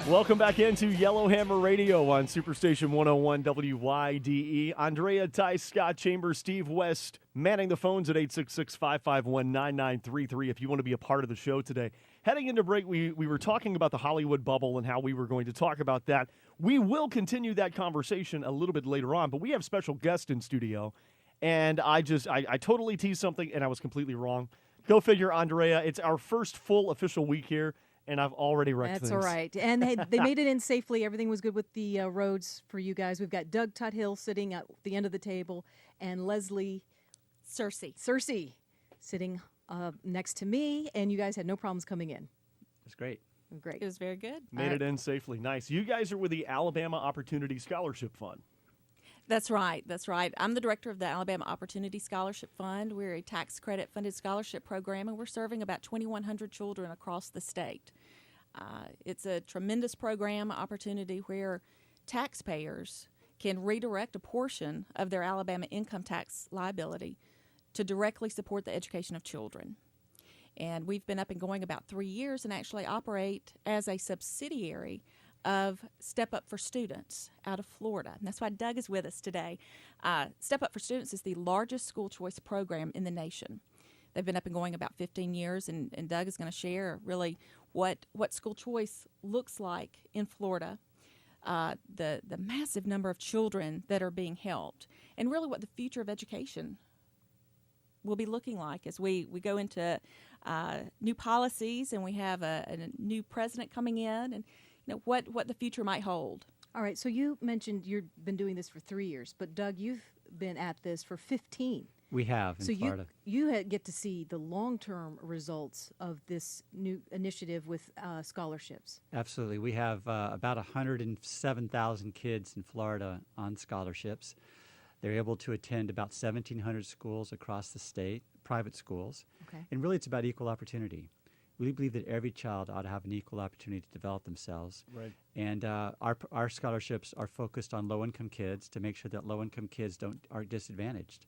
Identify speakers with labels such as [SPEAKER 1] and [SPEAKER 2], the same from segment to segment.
[SPEAKER 1] Welcome back into Yellowhammer Radio on Superstation 101 WYDE. Andrea, Ty, Scott Chambers, Steve West, manning the phones at 866-551-9933 if you want to be a part of the show today. Heading into break, we were talking about the Hollywood bubble and how we were going to talk about that. We will continue that conversation a little bit later on, but we have special guests in studio, and I totally teased something, and I was completely wrong. Go figure, Andrea. It's our first full official week here, and I've already wrecked things.
[SPEAKER 2] That's all right. And they made it in safely. Everything was good with the roads for you guys. We've got Doug Tuthill sitting at the end of the table, and Leslie Cersei sitting next to me, and you guys had no problems coming in.
[SPEAKER 3] That's great.
[SPEAKER 2] Great.
[SPEAKER 4] It was very good.
[SPEAKER 1] Made it in safely. Nice. You guys are with the Alabama Opportunity Scholarship Fund.
[SPEAKER 4] That's right. I'm the director of the Alabama Opportunity Scholarship Fund. We're a tax credit funded scholarship program, and we're serving about 2,100 children across the state. It's a tremendous program opportunity where taxpayers can redirect a portion of their Alabama income tax liability to directly support the education of children. And we've been up and going about 3 years and actually operate as a subsidiary of Step Up for Students out of Florida. And that's why Doug is with us today. Step Up for Students is the largest school choice program in the nation. They've been up and going about 15 years, and Doug is going to share really what school choice looks like in Florida, the massive number of children that are being helped, and really what the future of education will be looking like as we go into new policies, and we have a new president coming in, and what the future might hold.
[SPEAKER 2] All right, so you mentioned you've been doing this for 3 years, but Doug, you've been at this for 15.
[SPEAKER 3] We have in Florida.
[SPEAKER 2] So you get to see the long-term results of this new initiative with scholarships.
[SPEAKER 3] Absolutely. We have about 107,000 kids in Florida on scholarships. They're able to attend about 1,700 schools across the state, private schools.
[SPEAKER 2] Okay.
[SPEAKER 3] And really it's about equal opportunity. We believe that every child ought to have an equal opportunity to develop themselves.
[SPEAKER 1] Right.
[SPEAKER 3] And our scholarships are focused on low-income kids to make sure that low-income kids aren't disadvantaged.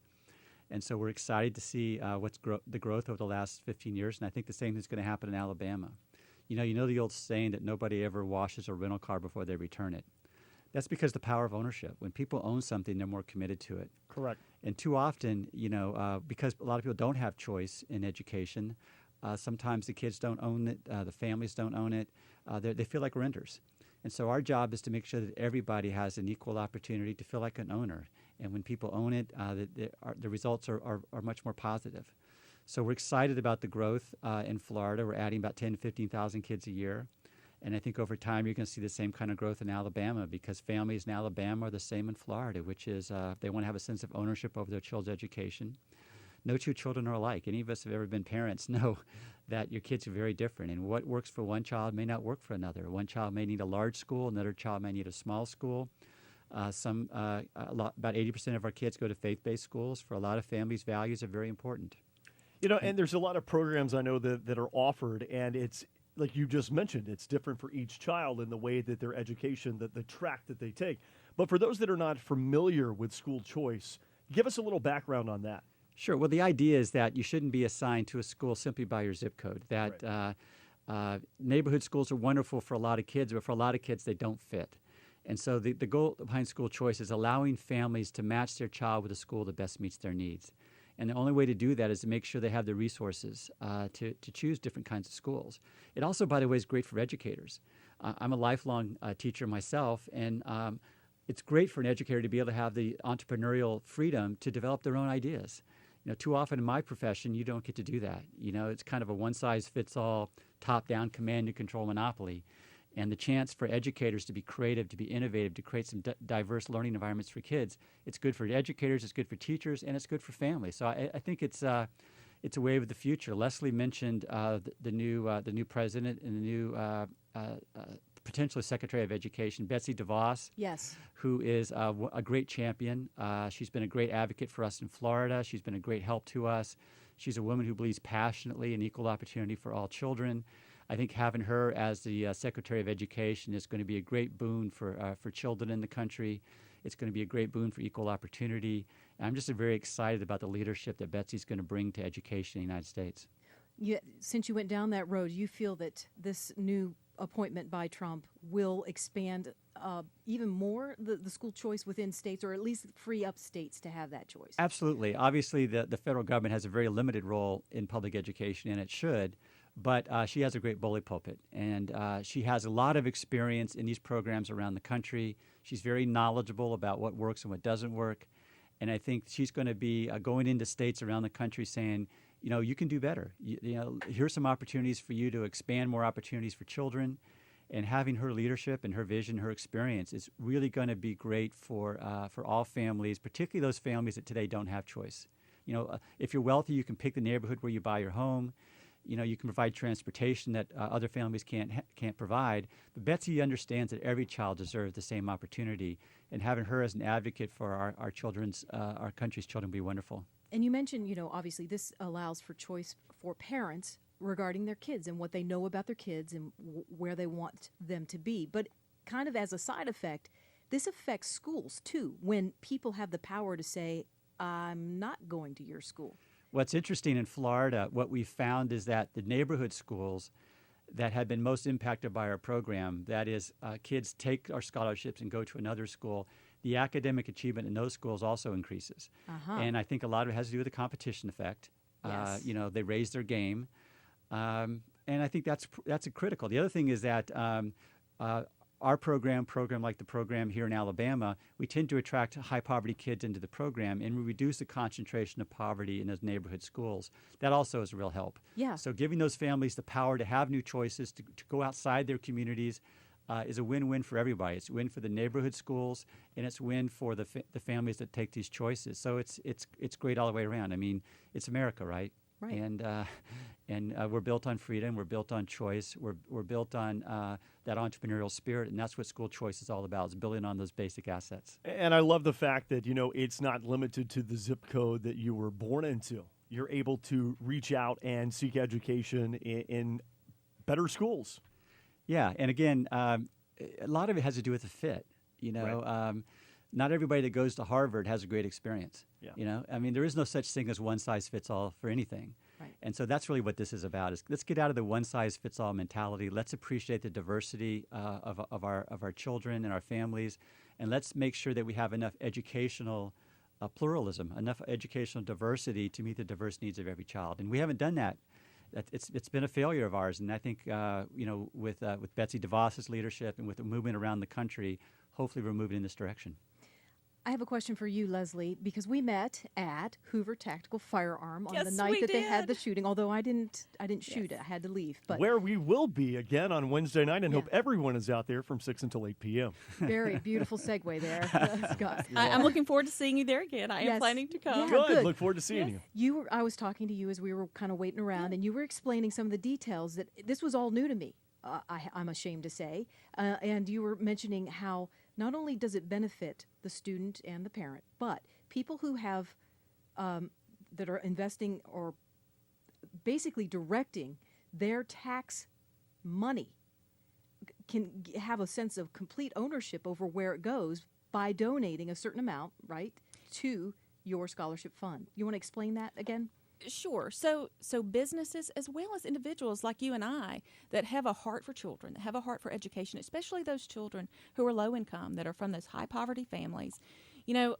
[SPEAKER 3] And so we're excited to see the growth over the last 15 years, and I think the same is going to happen in Alabama. You know the old saying that nobody ever washes a rental car before they return it. That's because the power of ownership. When people own something, they're more committed to it.
[SPEAKER 1] Correct.
[SPEAKER 3] And too often, because a lot of people don't have choice in education, sometimes the kids don't own it, the families don't own it. They feel like renters. And so our job is to make sure that everybody has an equal opportunity to feel like an owner. And when people own it, the results are much more positive. So we're excited about the growth in Florida. We're adding about 10,000 to 15,000 kids a year. And I think over time you're going to see the same kind of growth in Alabama because families in Alabama are the same in Florida, which is they want to have a sense of ownership over their child's education. No two children are alike. Any of us have ever been parents know that your kids are very different, and what works for one child may not work for another. One child may need a large school, another child may need a small school. About 80% of our kids go to faith-based schools. For a lot of families, values are very important.
[SPEAKER 1] And there's a lot of programs I know that are offered, and it's like you just mentioned, it's different for each child in the way that their education, the track that they take. But for those that are not familiar with school choice, give us a little background on that.
[SPEAKER 3] Sure. Well, the idea is that you shouldn't be assigned to a school simply by your zip code. That
[SPEAKER 1] right.
[SPEAKER 3] Neighborhood schools are wonderful for a lot of kids, but for a lot of kids, they don't fit. And so the goal behind school choice is allowing families to match their child with a school that best meets their needs. And the only way to do that is to make sure they have the resources to choose different kinds of schools. It also, by the way, is great for educators. I'm a lifelong teacher myself, and it's great for an educator to be able to have the entrepreneurial freedom to develop their own ideas. Too often in my profession, you don't get to do that. It's kind of a one-size-fits-all, top-down command and control monopoly. And the chance for educators to be creative, to be innovative, to create some diverse learning environments for kids, it's good for educators, it's good for teachers, and it's good for families. So I think it's a wave of the future. Leslie mentioned the new president and the new potentially Secretary of Education, Betsy DeVos.
[SPEAKER 2] Yes.
[SPEAKER 3] Who is a great champion. She's been a great advocate for us in Florida. She's been a great help to us. She's a woman who believes passionately in equal opportunity for all children. I think having her as the Secretary of Education is going to be a great boon for children in the country. It's going to be a great boon for equal opportunity. And I'm just very excited about the leadership that Betsy's going to bring to education in the United States.
[SPEAKER 2] Since you went down that road, you feel that this new appointment by Trump will expand even more the school choice within states, or at least free up states to have that choice?
[SPEAKER 3] Absolutely. Obviously, the federal government has a very limited role in public education, and it should. But she has a great bully pulpit, and she has a lot of experience in these programs around the country. She's very knowledgeable about what works and what doesn't work. And I think she's going to be going into states around the country saying, you can do better. Here's some opportunities for you to expand more opportunities for children. And having her leadership and her vision, her experience is really going to be great for all families, particularly those families that today don't have choice. If you're wealthy, you can pick the neighborhood where you buy your home. You can provide transportation that other families can't provide. But Betsy understands that every child deserves the same opportunity, and having her as an advocate for our country's children will be wonderful.
[SPEAKER 2] And you mentioned, obviously this allows for choice for parents regarding their kids and what they know about their kids and where they want them to be. But kind of as a side effect, this affects schools too, when people have the power to say, I'm not going to your school.
[SPEAKER 3] What's interesting in Florida, what we found is that the neighborhood schools that have been most impacted by our program, that is, kids take our scholarships and go to another school, the academic achievement in those schools also increases. And I think a lot of it has to do with the competition effect.
[SPEAKER 2] Yes.
[SPEAKER 3] They raise their game. And I think that's critical. The other thing is that our program like the program here in Alabama, we tend to attract high-poverty kids into the program, and we reduce the concentration of poverty in those neighborhood schools. That also is a real help.
[SPEAKER 2] Yeah.
[SPEAKER 3] So giving those families the power to have new choices, to go outside their communities, is a win-win for everybody. It's a win for the neighborhood schools, and it's a win for the families that take these choices. So it's great all the way around. I mean, it's America, right?
[SPEAKER 2] Right.
[SPEAKER 3] And we're built on freedom. We're built on choice. We're built on that entrepreneurial spirit, and that's what school choice is all about, is building on those basic assets.
[SPEAKER 1] And I love the fact that, it's not limited to the zip code that you were born into. You're able to reach out and seek education in better schools.
[SPEAKER 3] Yeah, and again, a lot of it has to do with the fit.
[SPEAKER 1] Right.
[SPEAKER 3] Not everybody that goes to Harvard has a great experience.
[SPEAKER 1] Yeah.
[SPEAKER 3] I mean, there is no such thing as one size fits all for anything.
[SPEAKER 2] Right.
[SPEAKER 3] And so that's really what this is about. Is let's get out of the one size fits all mentality. Let's appreciate the diversity of our children and our families, and let's make sure that we have enough educational pluralism, enough educational diversity to meet the diverse needs of every child. And we haven't done that. It's been a failure of ours. And I think with Betsy DeVos's leadership and with the movement around the country, hopefully we're moving in this direction.
[SPEAKER 2] I have a question for you, Leslie, because we met at Hoover Tactical Firearm on
[SPEAKER 4] Yes,
[SPEAKER 2] the night
[SPEAKER 4] we
[SPEAKER 2] that they had the
[SPEAKER 4] did.
[SPEAKER 2] shooting. Although I didn't shoot it, I had to leave. But
[SPEAKER 1] Where we will be again on Wednesday night, and
[SPEAKER 2] Yeah.
[SPEAKER 1] hope everyone is out there from 6 until 8 p.m.
[SPEAKER 2] very beautiful segue there, Scott.
[SPEAKER 4] I'm looking forward to seeing you there again. I am
[SPEAKER 2] Yes.
[SPEAKER 4] planning to come.
[SPEAKER 2] Yeah.
[SPEAKER 1] Good.
[SPEAKER 2] good.
[SPEAKER 1] Look forward to seeing you.
[SPEAKER 2] I was talking to you as we were kind of waiting around, and you were explaining some of the details that this was all new to me. I'm ashamed to say, and you were mentioning how not only does it benefit the student and the parent, but people who have that are investing or basically directing their tax money can have a sense of complete ownership over where it goes by donating a certain amount, right, to your scholarship fund. You want to explain that again?
[SPEAKER 4] Sure. So businesses as well as individuals like you and I that have a heart for children, that have a heart for education, especially those children who are low income, that are from those high poverty families.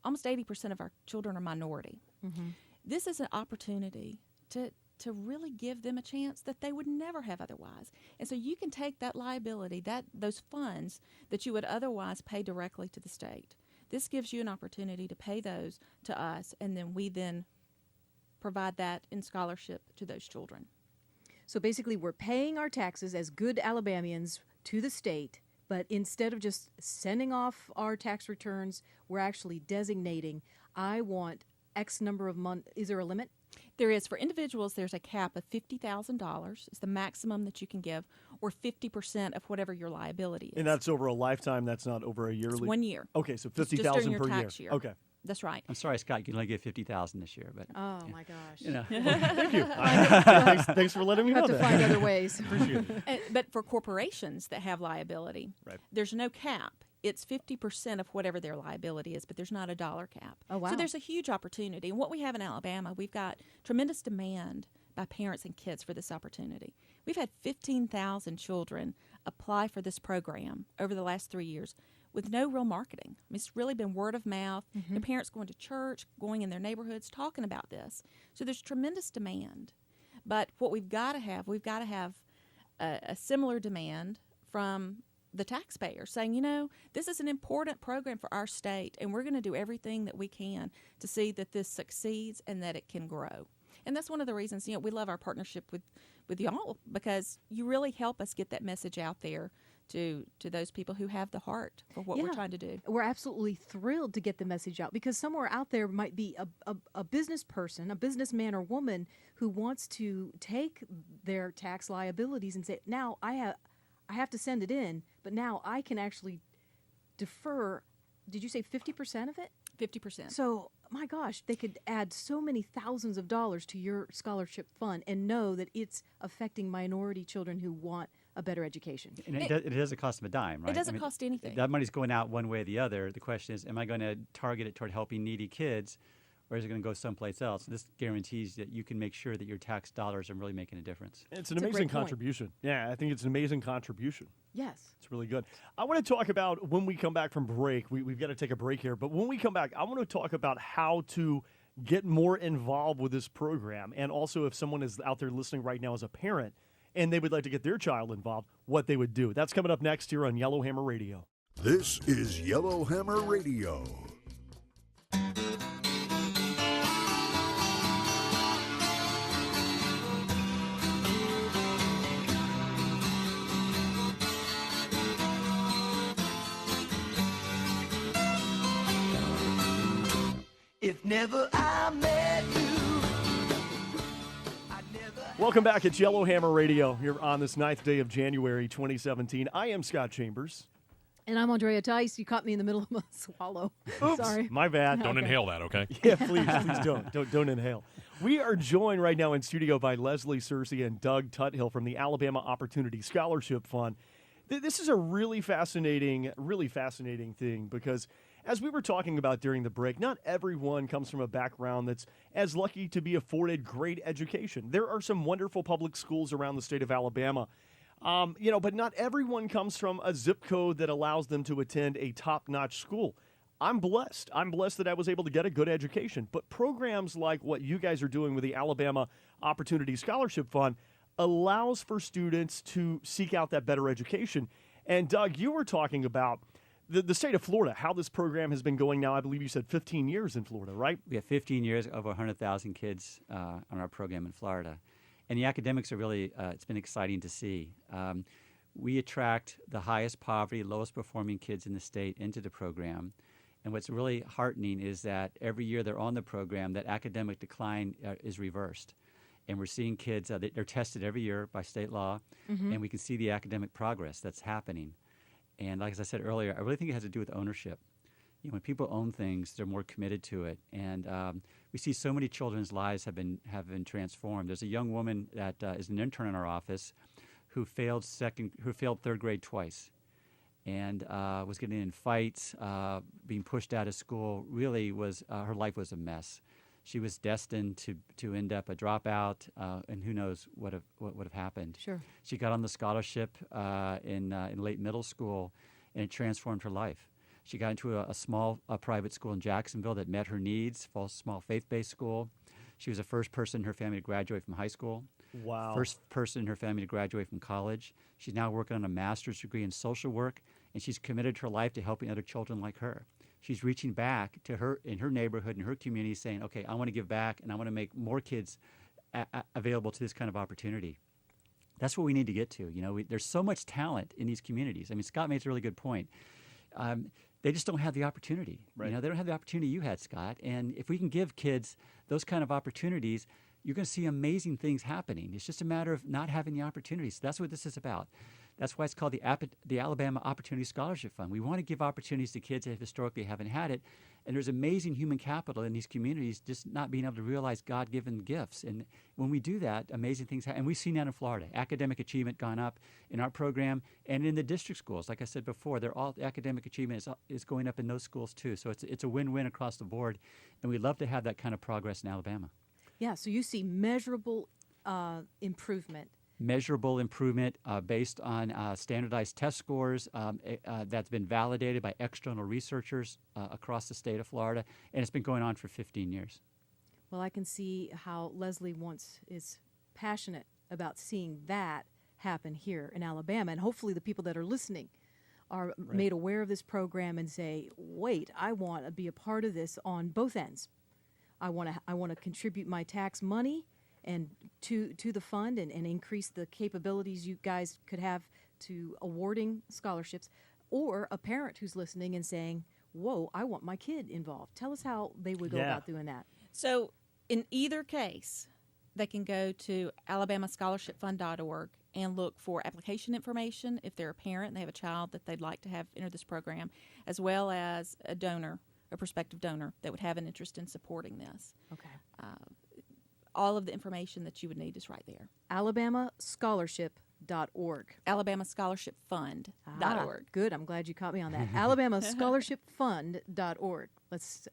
[SPEAKER 4] Almost 80% of our children are minority.
[SPEAKER 2] Mm-hmm.
[SPEAKER 4] This is an opportunity to really give them a chance that they would never have otherwise. And so you can take that liability, those funds that you would otherwise pay directly to the state. This gives you an opportunity to pay those to us, and then we then provide that in scholarship to those children.
[SPEAKER 2] So basically, we're paying our taxes as good Alabamians to the state, but instead of just sending off our tax returns, we're actually designating, I want X number of months. Is there a limit?
[SPEAKER 4] There is. For individuals, there's a cap of $50,000. It's the maximum that you can give, or 50% of whatever your liability is.
[SPEAKER 1] And that's over a lifetime. That's not over a yearly.
[SPEAKER 4] It's 1 year.
[SPEAKER 1] Okay, so
[SPEAKER 4] Just during
[SPEAKER 1] 50,000
[SPEAKER 4] your
[SPEAKER 1] per
[SPEAKER 4] tax year.
[SPEAKER 1] Okay.
[SPEAKER 4] That's right.
[SPEAKER 3] I'm sorry, Scott, you can only get 50,000 this year, but
[SPEAKER 2] Oh, my gosh.
[SPEAKER 1] Thank you. Thanks for letting me
[SPEAKER 2] You
[SPEAKER 1] know
[SPEAKER 2] have to
[SPEAKER 1] that.
[SPEAKER 2] find other ways.
[SPEAKER 1] Appreciate it.
[SPEAKER 4] But for corporations that have liability,
[SPEAKER 1] Right.
[SPEAKER 4] there's no cap. It's 50% of whatever their liability is, but there's not a dollar cap.
[SPEAKER 2] Oh, wow.
[SPEAKER 4] So there's a huge opportunity. And what we have in Alabama, we've got tremendous demand by parents and kids for this opportunity. We've had 15,000 children apply for this program over the last 3 years with no real marketing. I mean, it's really been word of mouth, their parents going to church, going in their neighborhoods, talking about this. So there's tremendous demand. But what we've got to have a similar demand from the taxpayer saying, this is an important program for our state, and we're going to do everything that we can to see that this succeeds and that it can grow. And that's one of the reasons, we love our partnership with y'all, because you really help us get that message out there to those people who have the heart for what we're trying to do.
[SPEAKER 2] We're absolutely thrilled to get the message out, because somewhere out there might be a business person, a businessman or woman who wants to take their tax liabilities and say, now I have to send it in, but now I can actually defer, did you say 50% of it?
[SPEAKER 4] 50%.
[SPEAKER 2] So, my gosh, they could add so many thousands of dollars to your scholarship fund and know that it's affecting minority children who want a better education.
[SPEAKER 3] And it doesn't cost them a dime, right?
[SPEAKER 4] It doesn't cost anything.
[SPEAKER 3] That money's going out one way or the other. The question is, am I going to target it toward helping needy kids, or is it going to go someplace else? This guarantees that you can make sure that your tax dollars are really making a difference.
[SPEAKER 1] It's an amazing contribution. Yeah, I think it's an amazing contribution.
[SPEAKER 2] Yes.
[SPEAKER 1] It's really good. I want to talk about, when we come back from break, we've got to take a break here, but when we come back, I want to talk about how to get more involved with this program, and also if someone is out there listening right now as a parent and they would like to get their child involved, what they would do. That's coming up next here on Yellowhammer Radio.
[SPEAKER 5] This is Yellowhammer Radio.
[SPEAKER 6] If never I met you,
[SPEAKER 1] Welcome back. It's Yellowhammer Radio here on this 9th day of January 2017. I am Scott Chambers.
[SPEAKER 2] And I'm Andrea Tice. You caught me in the middle of a swallow.
[SPEAKER 1] Oops,
[SPEAKER 2] Sorry.
[SPEAKER 1] my bad.
[SPEAKER 7] Don't inhale that, okay?
[SPEAKER 1] Yeah, please don't inhale. We are joined right now in studio by Leslie Searcy and Doug Tuthill from the Alabama Opportunity Scholarship Fund. This is a really fascinating thing, because as we were talking about during the break, not everyone comes from a background that's as lucky to be afforded great education. There are some wonderful public schools around the state of Alabama, but not everyone comes from a zip code that allows them to attend a top-notch school. I'm blessed. I'm blessed that I was able to get a good education. But programs like what you guys are doing with the Alabama Opportunity Scholarship Fund allows for students to seek out that better education. And Doug, you were talking about the state of Florida, how this program has been going now. I believe you said 15 years in Florida, right?
[SPEAKER 3] We have 15 years, over 100,000 kids on our program in Florida. And the academics are really, it's been exciting to see. We attract the highest poverty, lowest performing kids in the state into the program. And what's really heartening is that every year they're on the program, that academic decline is reversed. And we're seeing kids, they're tested every year by state law, and we can see the academic progress that's happening. And like as I said earlier, I really think it has to do with ownership. When people own things, they're more committed to it. And we see so many children's lives have been transformed. There's a young woman that is an intern in our office who failed third grade twice, and was getting in fights, being pushed out of school. Really was her life was a mess. She was destined to end up a dropout, and who knows what would have happened.
[SPEAKER 2] Sure.
[SPEAKER 3] She got on the scholarship in late middle school, and it transformed her life. She got into a small private school in Jacksonville that met her needs, a small faith-based school. She was the first person in her family to graduate from high school.
[SPEAKER 1] Wow.
[SPEAKER 3] First person in her family to graduate from college. She's now working on a master's degree in social work, and she's committed her life to helping other children like her. She's reaching back to her in her neighborhood, in her community, saying, okay, I want to give back, and I want to make more kids available to this kind of opportunity. That's what we need to get to. There's so much talent in these communities. I mean, Scott made a really good point. They just don't have the opportunity.
[SPEAKER 1] Right.
[SPEAKER 3] They don't have the opportunity you had, Scott. And if we can give kids those kind of opportunities, you're going to see amazing things happening. It's just a matter of not having the opportunities. That's what this is about. That's why it's called the Alabama Opportunity Scholarship Fund. We want to give opportunities to kids that historically haven't had it. And there's amazing human capital in these communities just not being able to realize God-given gifts. And when we do that, amazing things happen. And we've seen that in Florida. Academic achievement gone up in our program and in the district schools. Like I said before, academic achievement is going up in those schools too. So it's a win-win across the board. And we'd love to have that kind of progress in Alabama.
[SPEAKER 2] Yeah, so you see measurable improvement?
[SPEAKER 3] Measurable improvement based on standardized test scores that's been validated by external researchers across the state of Florida, and it's been going on for 15 years.
[SPEAKER 2] Well, I can see how Leslie is passionate about seeing that happen here in Alabama, and hopefully the people that are listening are made aware of this program and say, wait, I want to be a part of this on both ends. I want to contribute my tax money and to the fund and increase the capabilities you guys could have to awarding scholarships, or a parent who's listening and saying, whoa, I want my kid involved. Tell us how they would go about doing that.
[SPEAKER 4] So in either case, they can go to alabamascholarshipfund.org and look for application information if they're a parent and they have a child that they'd like to have enter this program, as well as a donor, a prospective donor that would have an interest in supporting this.
[SPEAKER 2] Okay.
[SPEAKER 4] All of the information that you would need is right there.
[SPEAKER 2] AlabamaScholarship.org.
[SPEAKER 4] AlabamaScholarshipFund.org.
[SPEAKER 2] Good. I'm glad you caught me on that. AlabamaScholarshipFund.org. Let's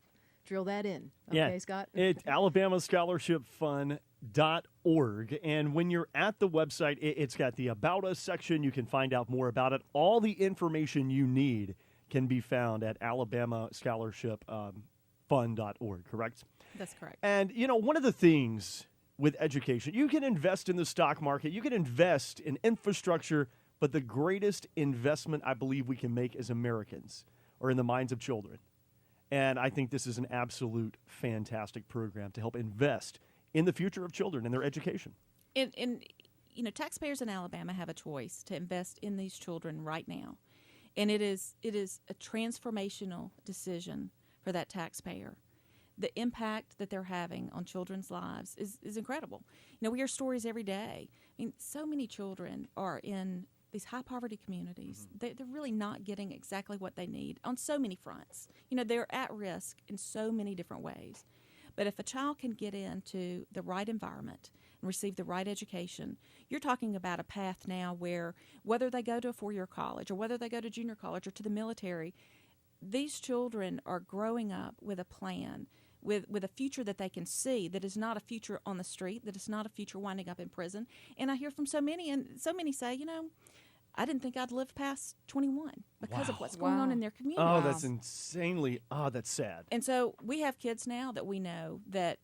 [SPEAKER 2] drill that in. Okay, Scott?
[SPEAKER 1] It's AlabamaScholarshipFund.org. And when you're at the website, it's got the About Us section. You can find out more about it. All the information you need can be found at AlabamaScholarshipFund.org, correct?
[SPEAKER 4] That's correct.
[SPEAKER 1] And, one of the things with education, you can invest in the stock market, you can invest in infrastructure, but the greatest investment I believe we can make as Americans are in the minds of children. And I think this is an absolute fantastic program to help invest in the future of children and their education.
[SPEAKER 4] And taxpayers in Alabama have a choice to invest in these children right now. And it is a transformational decision for that taxpayer. The impact that they're having on children's lives is incredible. We hear stories every day. I mean, so many children are in these high poverty communities. They're really not getting exactly what they need on so many fronts. They're at risk in so many different ways. But if a child can get into the right environment and receive the right education, you're talking about a path now where whether they go to a 4-year college or whether they go to junior college or to the military, these children are growing up with a plan, with a future that they can see, that is not a future on the street, that is not a future winding up in prison. And I hear from so many, and so many say, I didn't think I'd live past 21 because of what's going on in their community.
[SPEAKER 1] Oh, that's insanely, that's sad.
[SPEAKER 4] And so we have kids now that we know that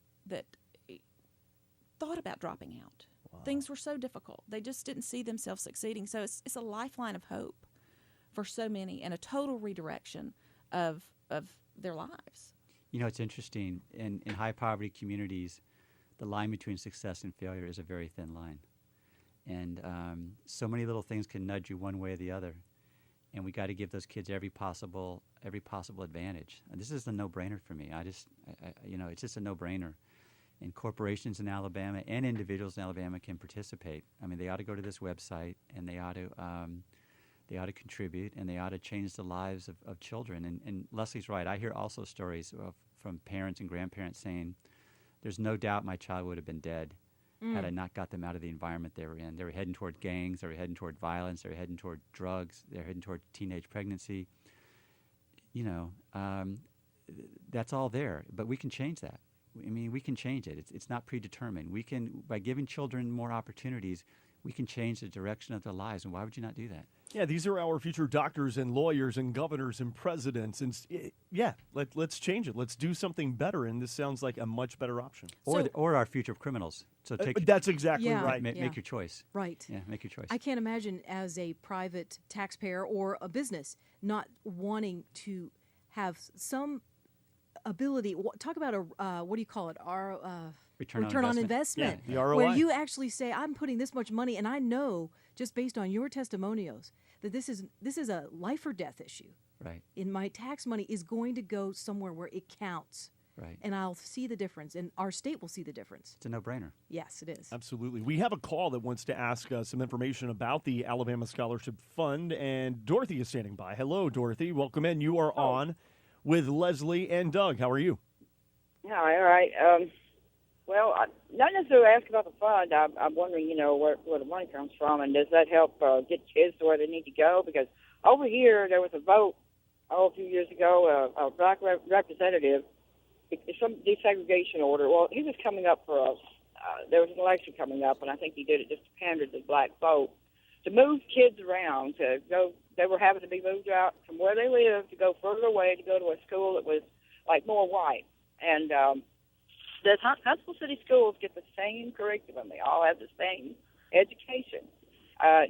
[SPEAKER 4] thought about dropping out. Wow. Things were so difficult. They just didn't see themselves succeeding. So it's a lifeline of hope for so many and a total redirection of their lives.
[SPEAKER 3] It's interesting. In high poverty communities, the line between success and failure is a very thin line. And so many little things can nudge you one way or the other. And we got to give those kids every possible advantage. And this is a no-brainer for me. It's just a no-brainer. And corporations in Alabama and individuals in Alabama can participate. I mean, they ought to go to this website and they ought to contribute, and they ought to change the lives of children. And Leslie's right. I hear also stories from parents and grandparents saying, there's no doubt my child would have been dead had I not got them out of the environment they were in. They were heading toward gangs. They were heading toward violence. They were heading toward drugs. They were heading toward teenage pregnancy. That's all there. But we can change that. I mean, we can change it. It's not predetermined. We can, by giving children more opportunities, we can change the direction of their lives. And why would you not do that?
[SPEAKER 1] Yeah, these are our future doctors and lawyers and governors and presidents. And let's change it. Let's do something better. And this sounds like a much better option.
[SPEAKER 3] Or our future criminals. So
[SPEAKER 1] that's exactly right.
[SPEAKER 3] Make your choice.
[SPEAKER 2] Right.
[SPEAKER 3] Yeah, make your choice.
[SPEAKER 2] I can't imagine as a private taxpayer or a business not wanting to have some ability. Talk about what do you call it? Return on investment.
[SPEAKER 1] Yeah, the ROI.
[SPEAKER 2] Where you actually say, I'm putting this much money, and I know just based on your testimonials that this is a life or death issue.
[SPEAKER 3] Right.
[SPEAKER 2] And my tax money is going to go somewhere where it counts.
[SPEAKER 3] Right.
[SPEAKER 2] And I'll see the difference, and our state will see the difference.
[SPEAKER 3] It's a no-brainer.
[SPEAKER 2] Yes, it is.
[SPEAKER 1] Absolutely. We have a call that wants to ask some information about the Alabama Scholarship Fund, and Dorothy is standing by. Hello, Dorothy. Welcome in. You are on with Leslie and Doug. How are you?
[SPEAKER 7] Hi, all right. Well, not necessarily asking about the fund. I'm wondering, where the money comes from, and does that help get kids to where they need to go? Because over here, there was a vote a few years ago, a black representative, some desegregation order. Well, he was coming up for there was an election coming up, and I think he did it just to pander to the black vote, to move kids around, to go. They were having to be moved out from where they lived to go further away to go to a school that was like more white. And the Huntsville City schools get the same curriculum. They all have the same education.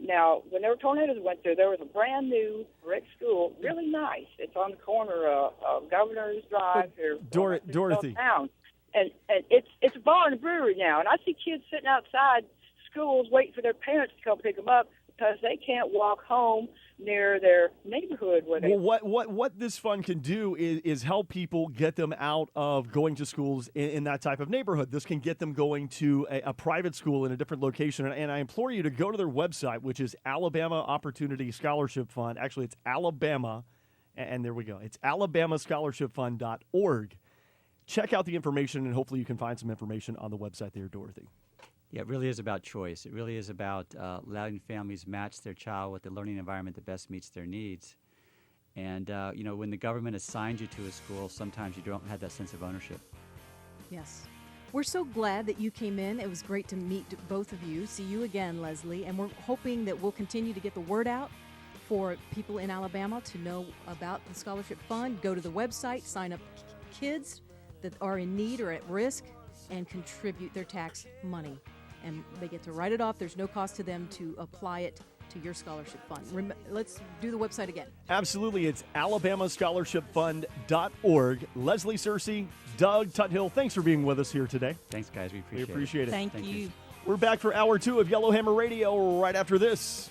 [SPEAKER 7] Now, whenever tornadoes went through, there was a brand new brick school, really nice. It's on the corner of Governor's Drive here,
[SPEAKER 1] Dorothy.
[SPEAKER 7] Town. And it's a bar and a brewery now. And I see kids sitting outside schools waiting for their parents to come pick them up because they can't walk home near their neighborhood where they.
[SPEAKER 1] Well, what this fund can do is help people get them out of going to schools in that type of neighborhood. This can get them going to a private school in a different location. And I implore you to go to their website, which is Alabama Opportunity Scholarship Fund. Actually, it's Alabama, and there we go. It's alabamascholarshiphfund.org. Check out the information, and hopefully you can find some information on the website there, Dorothy.
[SPEAKER 3] Yeah, it really is about choice. It really is about letting families match their child with the learning environment that best meets their needs. And, when the government assigns you to a school, sometimes you don't have that sense of ownership.
[SPEAKER 2] Yes. We're so glad that you came in. It was great to meet both of you. See you again, Leslie. And we're hoping that we'll continue to get the word out for people in Alabama to know about the Scholarship Fund. Go to the website, sign up kids that are in need or at risk, and contribute their tax money. And they get to write it off. There's no cost to them to apply it to your scholarship fund. Let's do the website again.
[SPEAKER 1] Absolutely. It's alabamascholarshiphfund.org. Leslie Searcy, Doug Tuthill, thanks for being with us here today.
[SPEAKER 3] Thanks, guys. We
[SPEAKER 1] We appreciate it.
[SPEAKER 4] Thank you.
[SPEAKER 1] We're back for Hour 2 of Yellowhammer Radio right after this.